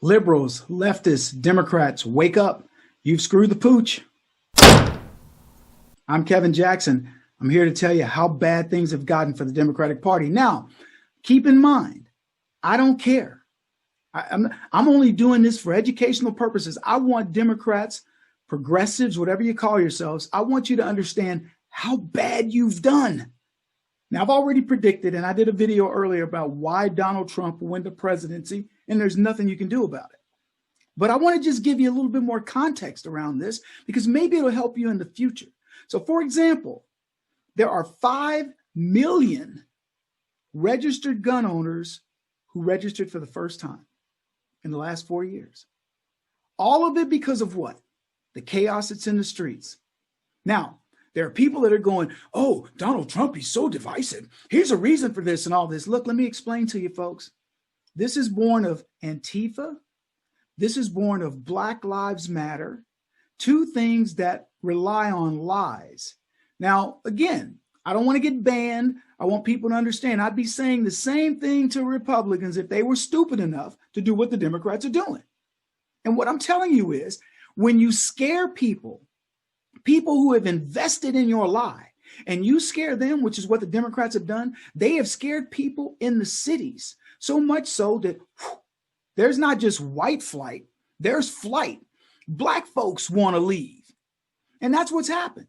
Liberals, leftists, Democrats, wake up. You've screwed the pooch. I'm Kevin Jackson. I'm here to tell you how bad things have gotten for the Democratic Party. Now, keep in mind, I don't care. I'm only doing this for educational purposes. I want Democrats, progressives, whatever you call yourselves, I want you to understand how bad you've done. Now, I've already predicted, and I did a video earlier about why Donald Trump will win the presidency, and there's nothing you can do about it. But I want to just give you a little bit more context around this because maybe it'll help you in the future. So, for example, there are 5 million registered gun owners who registered for the first time in the last 4 years. All of it because of what? The chaos that's in the streets. Now, there are people that are going, oh, Donald Trump, he's so divisive. Here's a reason for this and all this. Look, let me explain to you, folks. This is born of Antifa. This is born of Black Lives Matter, two things that rely on lies. Now, again, I don't want to get banned. I want people to understand. I'd be saying the same thing to Republicans if they were stupid enough to do what the Democrats are doing. And what I'm telling you is when you scare people who have invested in your lie, and you scare them, which is what the Democrats have done, they have scared people in the cities, so much so that there's not just white flight, there's flight. Black folks want to leave. And that's what's happened.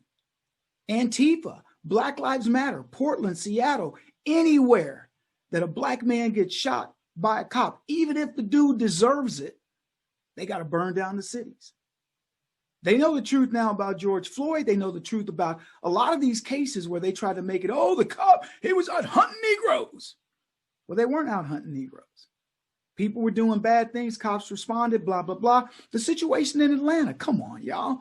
Antifa, Black Lives Matter, Portland, Seattle, anywhere that a black man gets shot by a cop, even if the dude deserves it, they got to burn down the cities. They know the truth now about George Floyd. They know the truth about a lot of these cases where they try to make it, oh, the cop, he was out hunting Negroes. Well, they weren't out hunting Negroes. People were doing bad things. Cops responded, blah, blah, blah. The situation in Atlanta, come on, y'all.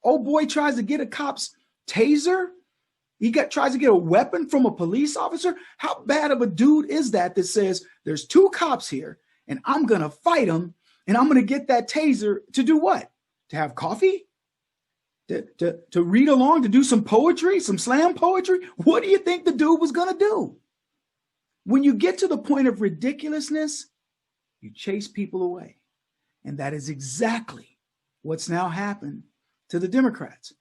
Old boy tries to get a cop's taser. He tries to get a weapon from a police officer. How bad of a dude is that says there's 2 cops here and I'm going to fight them and I'm going to get that taser to do what? To have coffee? To read along, to do some poetry, some slam poetry? What do you think the dude was going to do? When you get to the point of ridiculousness, you chase people away. And that is exactly what's now happened to the Democrats.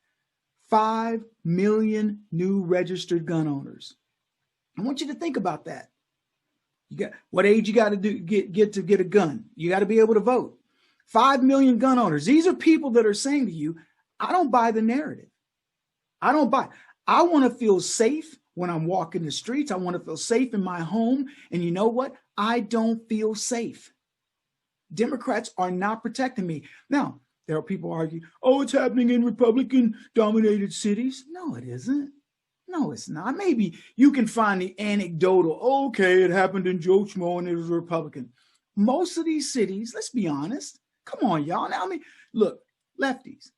5 million new registered gun owners. I want you to think about that. You got what age you got to get to get a gun? You got to be able to vote. 5 million gun owners. These are people that are saying to you, I don't buy the narrative. I don't buy. I want to feel safe when I'm walking the streets. I want to feel safe in my home. And you know what? I don't feel safe. Democrats are not protecting me. Now, there are people argue, oh, it's happening in Republican-dominated cities. No, it isn't. No, it's not. Maybe you can find the anecdotal, okay, it happened in Joe Schmo and it was a Republican. Most of these cities, let's be honest, come on, y'all. Now, look, lefties,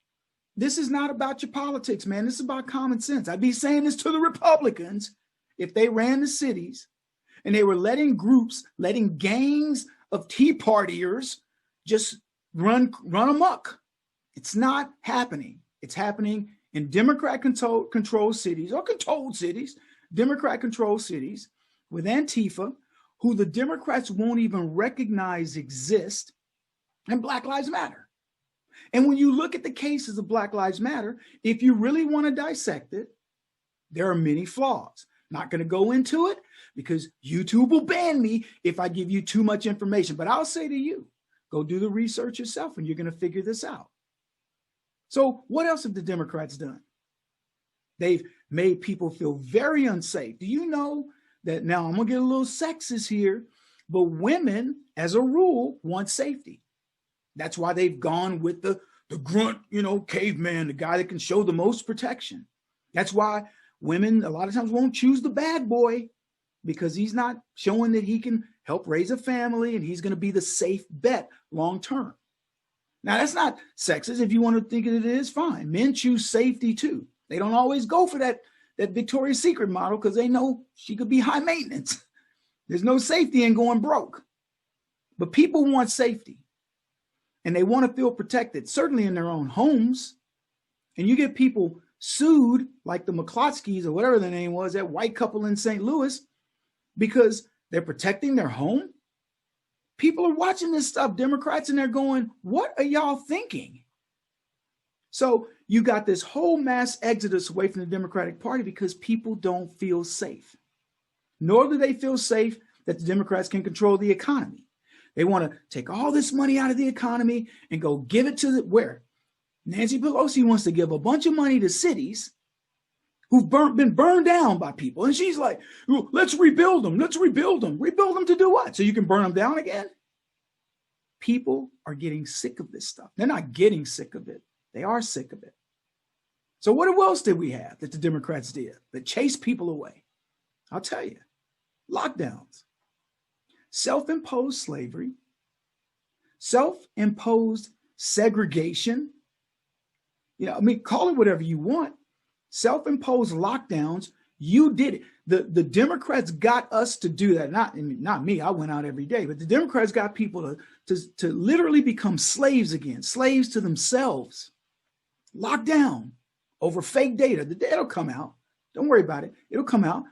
this is not about your politics, man. This is about common sense. I'd be saying this to the Republicans if they ran the cities and they were letting gangs of Tea Partiers just run amok. It's not happening. It's happening in Democrat-controlled cities or controlled cities, Democrat-controlled cities with Antifa, who the Democrats won't even recognize exist, and Black Lives Matter. And when you look at the cases of Black Lives Matter, if you really want to dissect it, there are many flaws. Not going to go into it because YouTube will ban me if I give you too much information. But I'll say to you, go do the research yourself and you're going to figure this out. So what else have the Democrats done? They've made people feel very unsafe. Do you know that now I'm going to get a little sexist here, but women, as a rule, want safety. That's why they've gone with the grunt, caveman, the guy that can show the most protection. That's why women a lot of times won't choose the bad boy because he's not showing that he can help raise a family and he's going to be the safe bet long term. Now, that's not sexist. If you want to think it is, fine. Men choose safety too. They don't always go for that Victoria's Secret model because they know she could be high maintenance. There's no safety in going broke. But people want safety. And they want to feel protected, certainly in their own homes. And you get people sued like the McClotskys or whatever their name was, that white couple in St. Louis, because they're protecting their home. People are watching this stuff, Democrats, and they're going, what are y'all thinking? So you got this whole mass exodus away from the Democratic Party because people don't feel safe. Nor do they feel safe that the Democrats can control the economy. They want to take all this money out of the economy and go give it to where? Nancy Pelosi wants to give a bunch of money to cities who've been burned down by people. And she's like, let's rebuild them. Let's rebuild them. Rebuild them to do what? So you can burn them down again? People are getting sick of this stuff. They're not getting sick of it. They are sick of it. So what else did we have that the Democrats did that chased people away? I'll tell you. Lockdowns, self-imposed slavery, self-imposed segregation. Call it whatever you want. Self-imposed lockdowns. You did it. The Democrats got us to do that. Not me. I went out every day, but the Democrats got people to literally become slaves again, slaves to themselves. Locked down over fake data. The data will come out. Don't worry about it. It'll come out.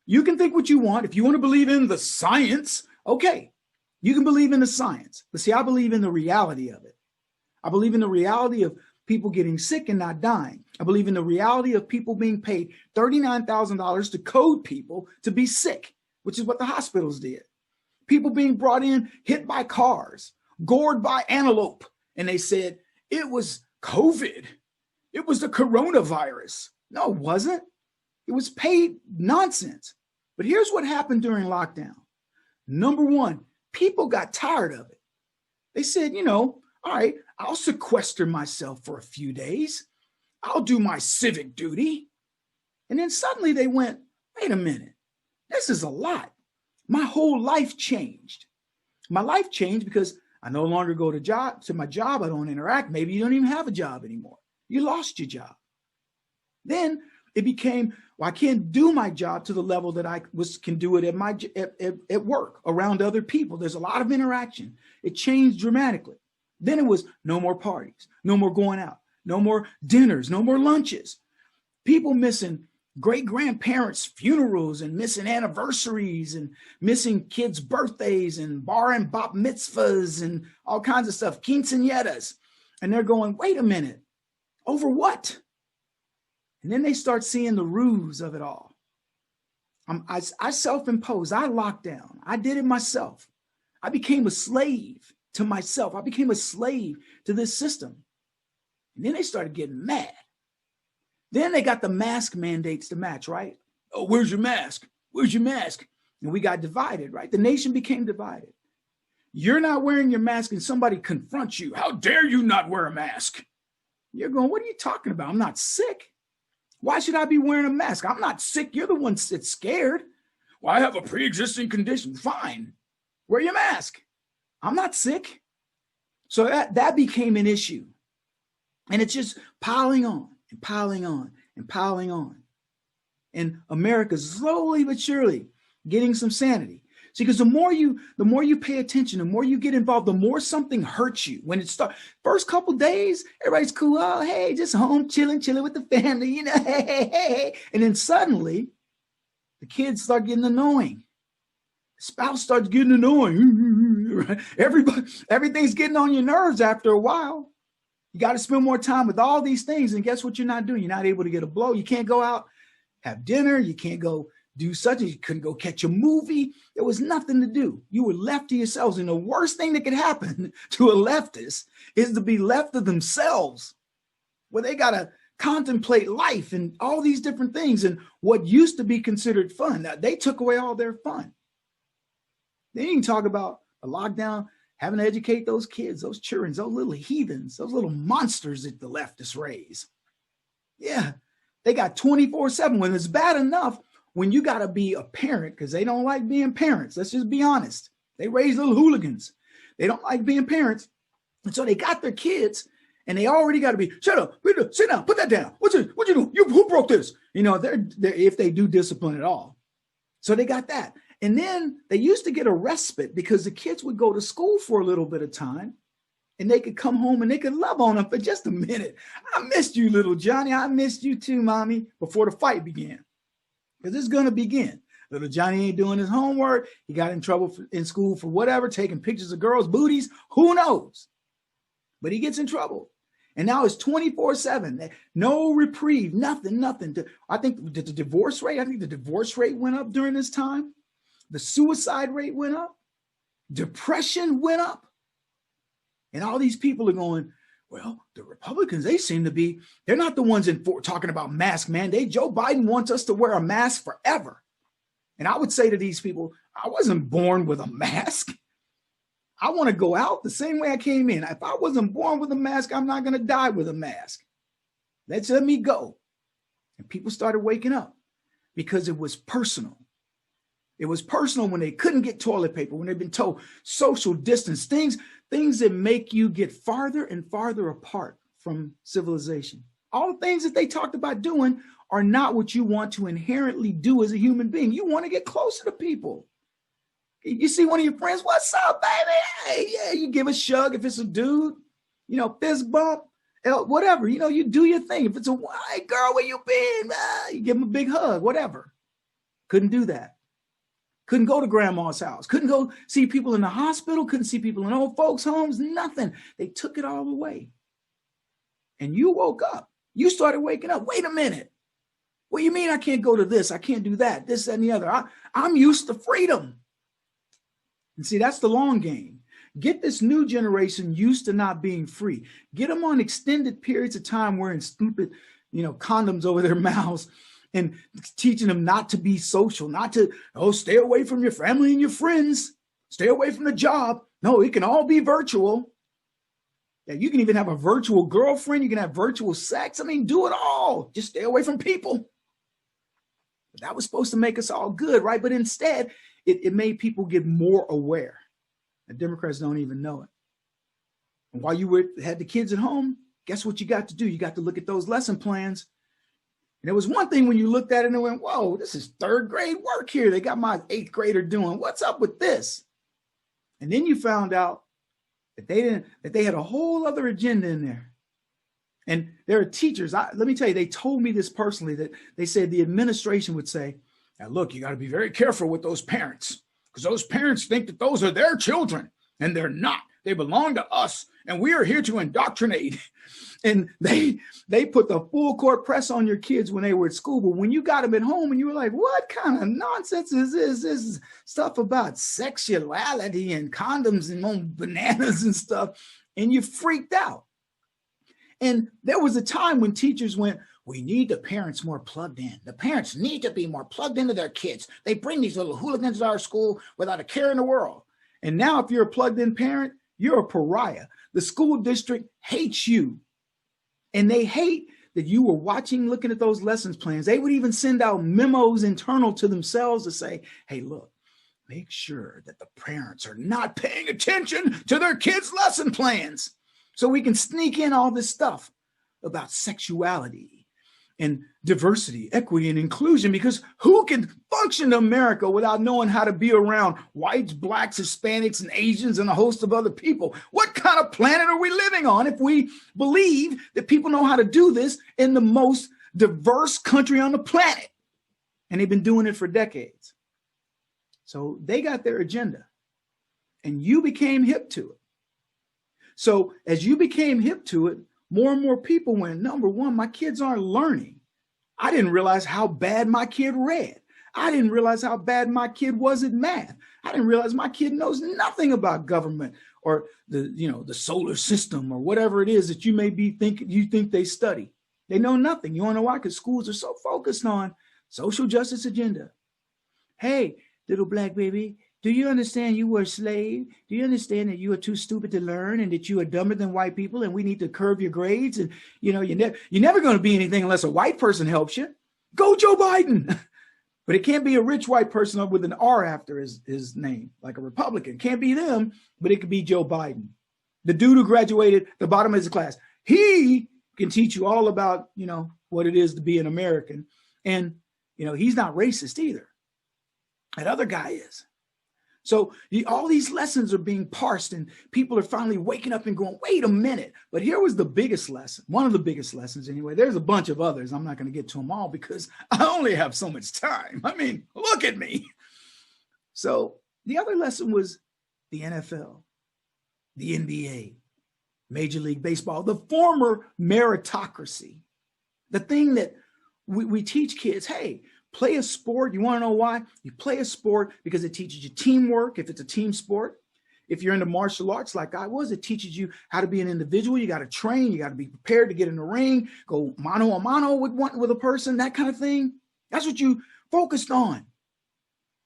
You can think what you want. If you want to believe in the science, okay, you can believe in the science. But see, I believe in the reality of it. I believe in the reality of people getting sick and not dying. I believe in the reality of people being paid $39,000 to code people to be sick, which is what the hospitals did. People being brought in, hit by cars, gored by antelope. And they said, it was COVID. It was the coronavirus. No, it wasn't. It was paid nonsense. But here's what happened during lockdown. Number one, people got tired of it. They said, all right, I'll sequester myself for a few days. I'll do my civic duty. And then suddenly they went, wait a minute, this is a lot. My whole life changed. My life changed because I no longer go to my job. I don't interact. Maybe you don't even have a job anymore. You lost your job. Then it became, I can't do my job to the level that I can do it at work around other people. There's a lot of interaction. It changed dramatically. Then it was no more parties, no more going out, no more dinners, no more lunches. People missing great-grandparents' funerals and missing anniversaries and missing kids' birthdays and bar and bat mitzvahs and all kinds of stuff, quinceañeras. And they're going, wait a minute, over what? And then they start seeing the ruse of it all. I self-imposed, I locked down. I did it myself. I became a slave to myself. I became a slave to this system. And then they started getting mad. Then they got the mask mandates to match, right? Oh, where's your mask? Where's your mask? And we got divided, right? The nation became divided. You're not wearing your mask and somebody confronts you. How dare you not wear a mask? You're going, what are you talking about? I'm not sick. Why should I be wearing a mask? I'm not sick. You're the one that's scared. Well, I have a pre-existing condition. Fine. Wear your mask. I'm not sick. So that became an issue. And it's just piling on and piling on and piling on. And America's slowly but surely getting some sanity. See, because the more you pay attention, the more you get involved, the more something hurts you. When it starts, first couple days, everybody's cool. Oh, hey, just home chilling with the family, hey. And then suddenly, the kids start getting annoying. The spouse starts getting annoying. Everything's getting on your nerves after a while. You got to spend more time with all these things. And guess what you're not doing? You're not able to get a blow. You can't go out, have dinner. You can't go do such as you couldn't go catch a movie. There was nothing to do. You were left to yourselves. And the worst thing that could happen to a leftist is to be left to themselves, where they got to contemplate life and all these different things and what used to be considered fun. Now, they took away all their fun. Then you can talk about a lockdown, having to educate those kids, those children, those little heathens, those little monsters that the leftists raise. Yeah, they got 24/7 when it's bad enough when you got to be a parent because they don't like being parents. Let's just be honest. They raise little hooligans. They don't like being parents. And so they got their kids and they already got to be, shut up, sit down, put that down. What you doing? Who broke this? They're if they do discipline at all. So they got that. And then they used to get a respite because the kids would go to school for a little bit of time and they could come home and they could love on them for just a minute. I missed you, little Johnny. I missed you too, mommy, before the fight began. Because it's going to begin. Little Johnny ain't doing his homework. He got in trouble in school for whatever, taking pictures of girls' booties. Who knows? But he gets in trouble. And now it's 24/7. No reprieve, nothing. I think the divorce rate went up during this time. The suicide rate went up. Depression went up. And all these people are going, well, the Republicans, they're not the ones talking about mask mandate. Joe Biden wants us to wear a mask forever. And I would say to these people, I wasn't born with a mask. I want to go out the same way I came in. If I wasn't born with a mask, I'm not going to die with a mask. Let me go. And people started waking up because it was personal. It was personal when they couldn't get toilet paper, when they've been told social distance, things that make you get farther and farther apart from civilization. All the things that they talked about doing are not what you want to inherently do as a human being. You want to get closer to people. You see one of your friends, what's up, baby? Hey, yeah, you give a shrug if it's a dude, fist bump, whatever. You do your thing. If it's a hey, girl, where you been? You give them a big hug, whatever. Couldn't do that. Couldn't go to grandma's house. Couldn't go see people in the hospital. Couldn't see people in old folks' homes. Nothing. They took it all away. And you woke up. You started waking up. Wait a minute. What do you mean I can't go to this? I can't do that, this, that, and the other. I'm used to freedom. And see, that's the long game. Get this new generation used to not being free. Get them on extended periods of time wearing stupid, condoms over their mouths and teaching them not to be social, not to, stay away from your family and your friends. Stay away from the job. No, it can all be virtual. Yeah, you can even have a virtual girlfriend. You can have virtual sex. Do it all. Just stay away from people. That was supposed to make us all good, right? But instead, it made people get more aware. The Democrats don't even know it. And while you had the kids at home, guess what you got to do? You got to look at those lesson plans. And it was one thing when you looked at it and went, whoa, this is third grade work here. They got my 8th grader doing. What's up with this? And then you found out that they had a whole other agenda in there. And there are teachers, let me tell you, they told me this personally, that they said the administration would say, now look, you got to be very careful with those parents, because those parents think that those are their children, and they're not. They belong to us, and we are here to indoctrinate. And they put the full court press on your kids when they were at school. But when you got them at home and you were like, what kind of nonsense is this? This is stuff about sexuality and condoms and on bananas and stuff. And you freaked out. And there was a time when teachers went, we need the parents more plugged in. The parents need to be more plugged into their kids. They bring these little hooligans to our school without a care in the world. And now if you're a plugged in parent, you're a pariah. The school district hates you. And they hate that you were looking at those lessons plans. They would even send out memos internal to themselves to say, hey, look, make sure that the parents are not paying attention to their kids' lesson plans. So we can sneak in all this stuff about sexuality and diversity, equity, and inclusion, because who can function in America without knowing how to be around whites, blacks, Hispanics, and Asians, and a host of other people? What kind of planet are we living on if we believe that people know how to do this in the most diverse country on the planet? And they've been doing it for decades. So they got their agenda, and you became hip to it. So as you became hip to it, more and more people went, number one, my kids aren't learning. I didn't realize how bad my kid read. I didn't realize how bad my kid was at math. I didn't realize my kid knows nothing about government or the solar system or whatever it is that you may be you think they study. They know nothing. You want to know why? Because schools are so focused on social justice agenda. Hey, little black baby, do you understand you were a slave? Do you understand that you are too stupid to learn and that you are dumber than white people and we need to curb your grades? And, you're never going to be anything unless a white person helps you. Go Joe Biden. But it can't be a rich white person with an R after his name, like a Republican. It can't be them, but it could be Joe Biden. The dude who graduated the bottom of his class. He can teach you all about, what it is to be an American. And, he's not racist either. That other guy is. So all these lessons are being parsed and people are finally waking up and going, wait a minute. But here was the biggest lesson, one of the biggest lessons anyway. There's a bunch of others. I'm not going to get to them all because I only have so much time. I mean, look at me. So the other lesson was the NFL, the NBA, Major League Baseball, the former meritocracy, the thing that we teach kids, hey, play a sport. You want to know why? You play a sport because it teaches you teamwork if it's a team sport. If you're into martial arts like I was, it teaches you how to be an individual. You got to train. You got to be prepared to get in the ring, go mano a mano with a person, that kind of thing. That's what you focused on.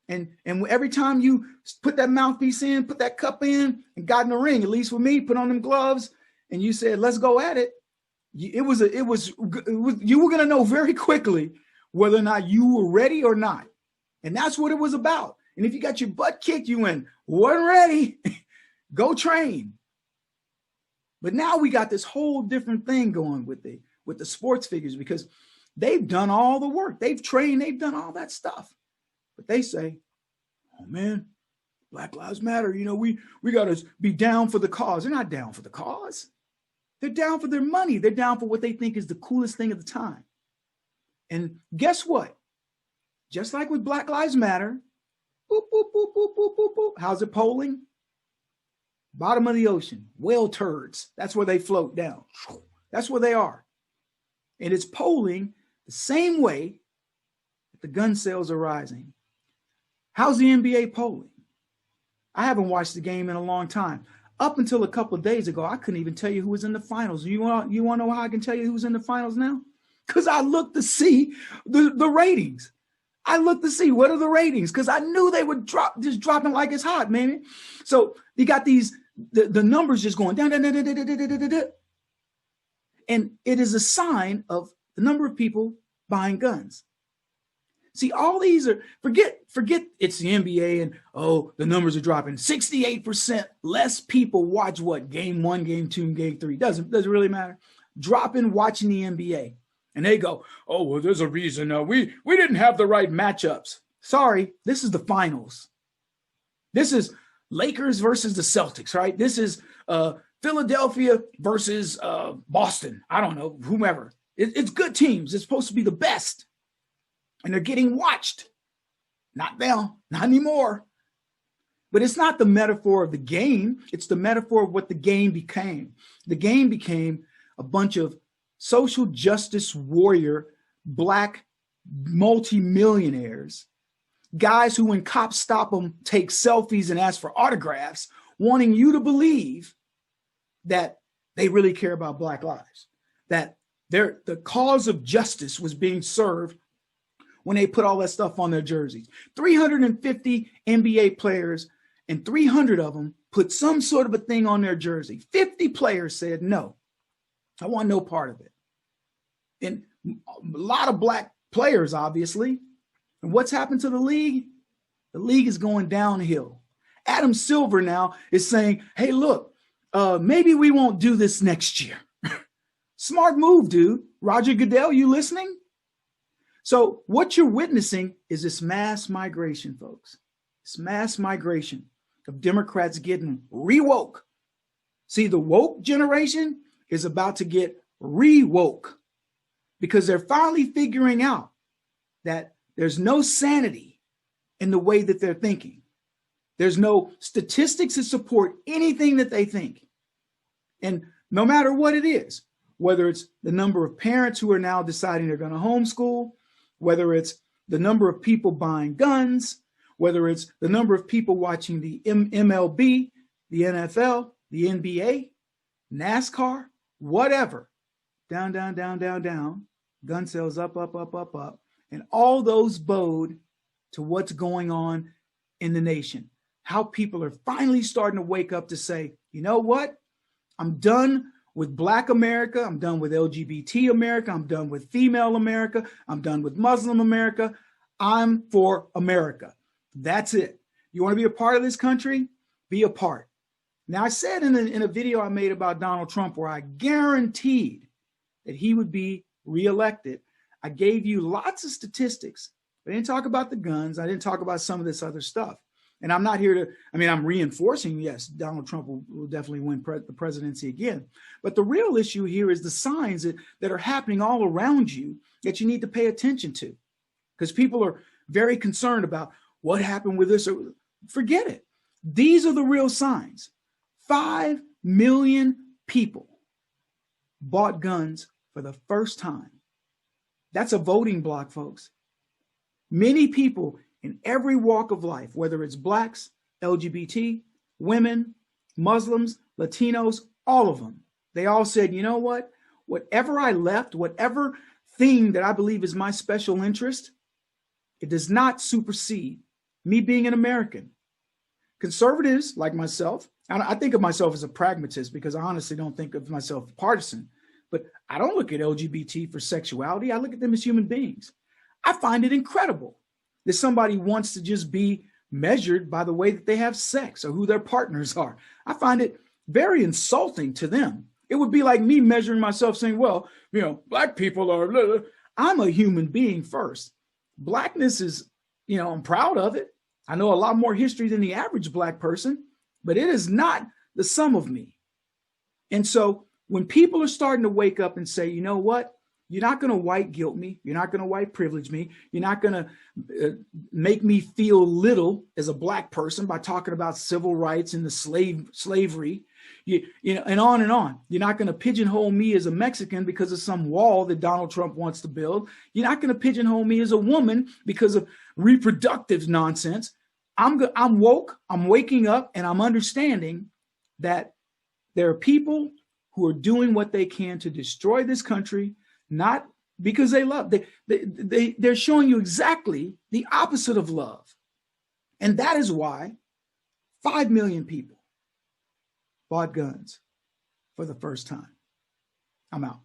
And every time you put that mouthpiece in, put that cup in, and got in the ring, at least with me, put on them gloves, and you said, let's go at it. You were going to know very quickly whether or not you were ready or not. And that's what it was about. And if you got your butt kicked, you went, wasn't ready, go train. But now we got this whole different thing going with the sports figures because they've done all the work. They've trained, they've done all that stuff. But they say, oh man, Black Lives Matter. You know, we got to be down for the cause. They're not down for the cause. They're down for their money. They're down for what they think is the coolest thing at the time. And guess what? Just like with Black Lives Matter, boop, boop, boop, boop, boop, boop, boop. How's it polling? Bottom of the ocean, whale turds. That's where they float down. That's where they are. And it's polling the same way that the gun sales are rising. How's the NBA polling? I haven't watched the game in a long time. Up until a couple of days ago, I couldn't even tell you who was in the finals. You want to know how I can tell you who's in the finals now? Because I looked to see the ratings. I looked to see what are the ratings because I knew they would dropping like it's hot, man. So you got the numbers just going down, and it is a sign of the number of people buying guns. See, all these are, forget it's the NBA and, oh, the numbers are dropping. 68% less people watch what? Game 1, game 2, and game 3. Doesn't really matter. Dropping watching the NBA. And they go, oh, well, there's a reason. We didn't have the right matchups. Sorry, this is the finals. This is Lakers versus the Celtics, right? This is Philadelphia versus Boston. I don't know, whomever. It's good teams. It's supposed to be the best. And they're getting watched. Not now, not anymore. But it's not the metaphor of the game. It's the metaphor of what the game became. The game became a bunch of social justice warrior, black multimillionaires, guys who when cops stop them, take selfies and ask for autographs, wanting you to believe that they really care about Black lives, that the cause of justice was being served when they put all that stuff on their jerseys. 350 NBA players and 300 of them put some sort of a thing on their jersey. 50 players said, no, I want no part of it. And a lot of black players, obviously. And what's happened to the league? The league is going downhill. Adam Silver now is saying, hey, look, maybe we won't do this next year. Smart move, dude. Roger Goodell, you listening? So what you're witnessing is this mass migration, folks. This mass migration of Democrats getting re-woke. See, the woke generation is about to get re-woke because they're finally figuring out that there's no sanity in the way that they're thinking. There's no statistics that support anything that they think. And no matter what it is, whether it's the number of parents who are now deciding they're going to homeschool, whether it's the number of people buying guns, whether it's the number of people watching the MLB, the NFL, the NBA, NASCAR, whatever, down, down, down, down, down, gun sales up, up, up, up, up. And all those bode to what's going on in the nation. How people are finally starting to wake up to say, you know what? I'm done with Black America. I'm done with LGBT America. I'm done with female America. I'm done with Muslim America. I'm for America. That's it. You want to be a part of this country? Be a part. Now, I said in a video I made about Donald Trump where I guaranteed that he would be reelected, I gave you lots of statistics. I didn't talk about the guns. I didn't talk about some of this other stuff. And I'm not here to, I mean, I'm reinforcing, yes, Donald Trump will definitely win the presidency again. But the real issue here is the signs that are happening all around you that you need to pay attention to. Because people are very concerned about what happened with this. Forget it. These are the real signs. 5 million people bought guns for the first time. That's a voting block, folks. Many people in every walk of life, whether it's blacks, LGBT, women, Muslims, Latinos, all of them, they all said, you know what? Whatever I left, whatever thing that I believe is my special interest, it does not supersede me being an American. Conservatives like myself, and I think of myself as a pragmatist because I honestly don't think of myself partisan, but I don't look at LGBT for sexuality. I look at them as human beings. I find it incredible that somebody wants to just be measured by the way that they have sex or who their partners are. I find it very insulting to them. It would be like me measuring myself saying, well, you know, black people are, blah, blah. I'm a human being first. Blackness is, you know, I'm proud of it. I know a lot more history than the average black person, but it is not the sum of me. And so when people are starting to wake up and say, you know what? You're not going to white guilt me. You're not going to white privilege me. You're not going to make me feel little as a black person by talking about civil rights and the slavery, you know, and on and on. You're not going to pigeonhole me as a Mexican because of some wall that Donald Trump wants to build. You're not going to pigeonhole me as a woman because of reproductive nonsense. I'm woke. I'm waking up, and I'm understanding that there are people who are doing what they can to destroy this country. Not because they love. They're showing you exactly the opposite of love. And that is why 5 million people bought guns for the first time. I'm out.